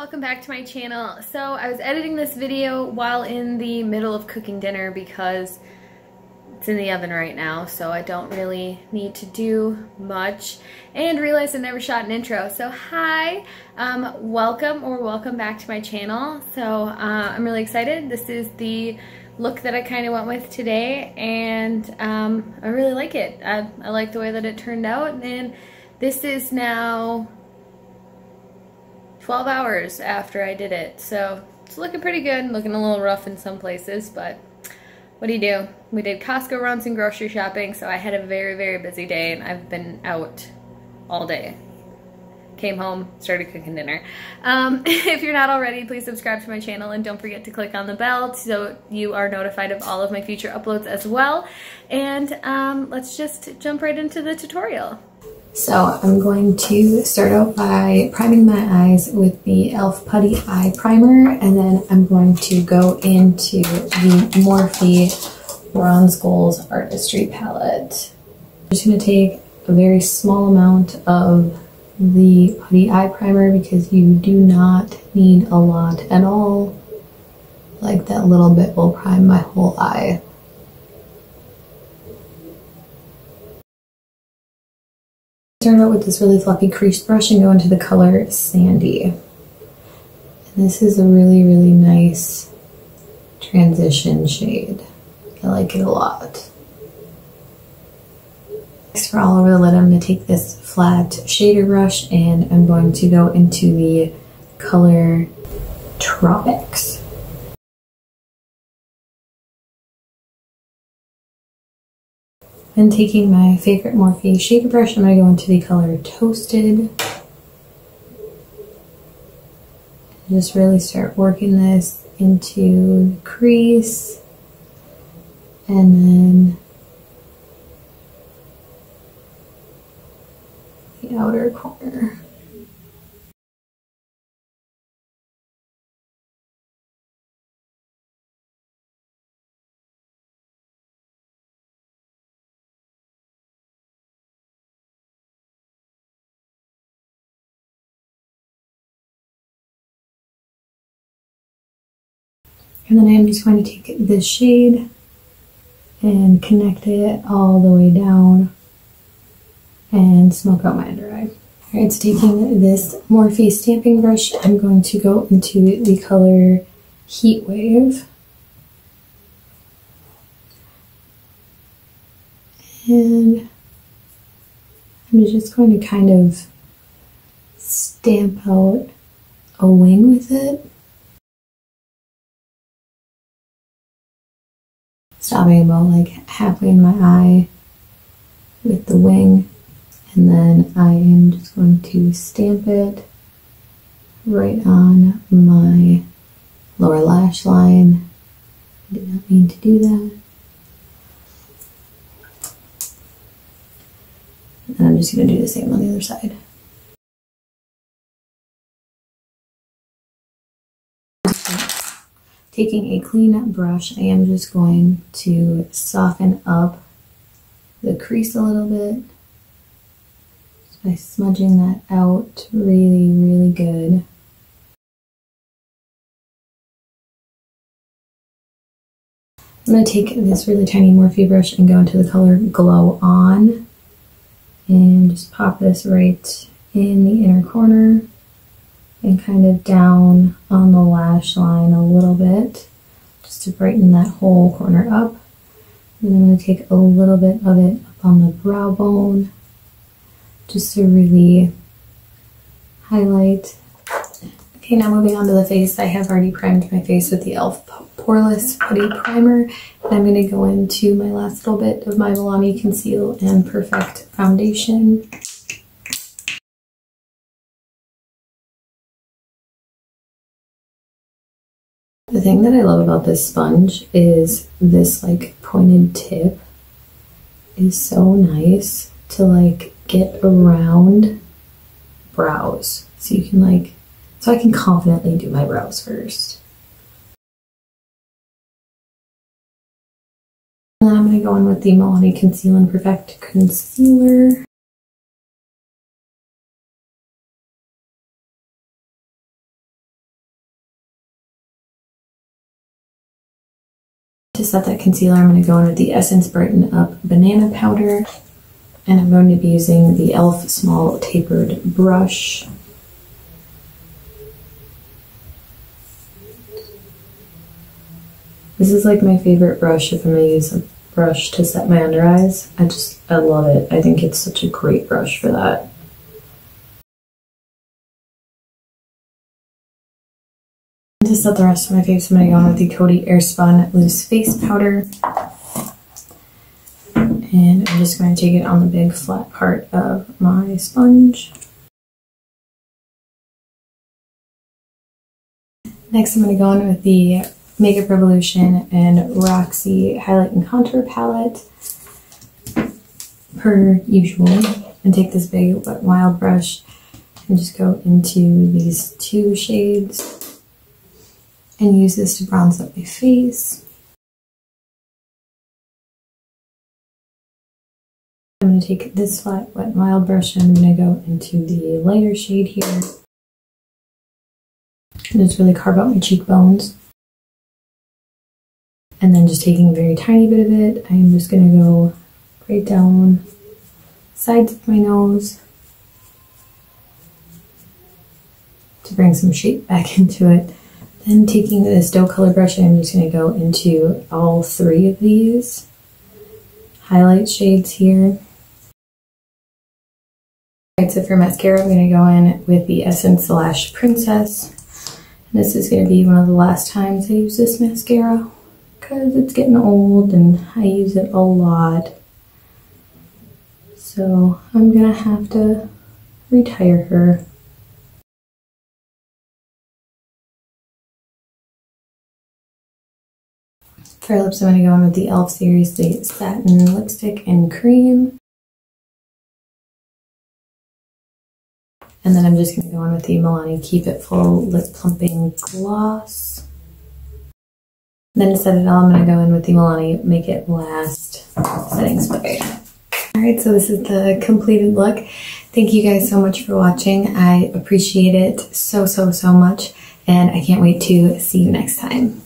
welcome back to my channel. So I was editing this video while in the middle of cooking dinner because it's in the oven right now, so I don't really need to do much, and realized I never shot an intro. So hi, welcome back to my channel. So I'm really excited. This is the look that I kind of went with today, and I really like it. I like the way that it turned out, and this is now 12 hours after I did it, so it's looking pretty good. Looking a little rough in some places, but what do you do? We did Costco runs and grocery shopping, so I had a very busy day, and I've been out all day. Came home, started cooking dinner. If you're not already, please subscribe to my channel, and don't forget to click on the bell so you are notified of all of my future uploads as well. And let's just jump right into the tutorial. So I'm going to start out by priming my eyes with the E.L.F. Putty Eye Primer, and then I'm going to go into the Morphe Bronze Goals Artistry palette. I'm just going to take a very small amount of the Putty Eye Primer because you do not need a lot at all. Like that little bit will prime my whole eye. Start out with this really fluffy crease brush and go into the color Sandy. And this is a really nice transition shade. I like it a lot. Next, for all over the lid, I'm going to take this flat shader brush and I'm going to go into the color Tropics. And taking my favorite Morphe shader brush, I'm going to go into the color Toasted. Just really start working this into the crease, and then the outer corner. And then I'm just going to take this shade and connect it all the way down and smoke out my under eye. Alright, so taking this Morphe stamping brush, I'm going to go into the color Heat Wave. And I'm just going to kind of stamp out a wing with it. Stopping about like halfway in my eye with the wing, and then I am just going to stamp it right on my lower lash line. I did not mean to do that. And I'm just going to do the same on the other side. Taking a clean brush, I am just going to soften up the crease a little bit just by smudging that out really good. I'm going to take this really tiny Morphe brush and go into the color Glow On and just pop this right in the inner corner and kind of down on the lash line a little bit, just to brighten that whole corner up. And then I'm going to take a little bit of it up on the brow bone, just to really highlight. Okay, now moving on to the face. I have already primed my face with the E.L.F. Poreless Putty Primer, and I'm going to go into my last little bit of my Milani Conceal and Perfect Foundation. The thing that I love about this sponge is this like pointed tip is so nice to like get around brows. So you can like, so I can confidently do my brows first. And then I'm going to go in with the Milani Conceal and Perfect Concealer. To set that concealer, I'm going to go in with the Essence Brighten Up Banana Powder. And I'm going to be using the E.L.F. small tapered brush. This is like my favorite brush if I'm going to use a brush to set my under eyes. I love it. I think it's such a great brush for that. To set the rest of my face, I'm going to go in with the Coty Airspun Loose Face Powder. And I'm just going to take it on the big flat part of my sponge. Next, I'm going to go in with the Makeup Revolution and Roxy Highlight and Contour Palette, per usual. And take this big Wet n Wild brush and just go into these two shades and use this to bronze up my face. I'm going to take this flat Wet n Wild brush and I'm going to go into the lighter shade here. And just really carve out my cheekbones. And then just taking a very tiny bit of it, I'm just going to go right down sides of my nose to bring some shape back into it. Then taking this doe color brush, I'm just going to go into all three of these highlight shades here. Alright, so for mascara, I'm going to go in with the Essence Lash Princess. And this is going to be one of the last times I use this mascara because it's getting old and I use it a lot. So I'm going to have to retire her. For lips, I'm going to go in with the E.L.F. series, the Satin Lipstick and Cream. And then I'm just going to go in with the Milani Keep It Full Lip Plumping Gloss. And then to set it all, I'm going to go in with the Milani Make It Last Setting Spray. Alright, so this is the completed look. Thank you guys so much for watching. I appreciate it so much. And I can't wait to see you next time.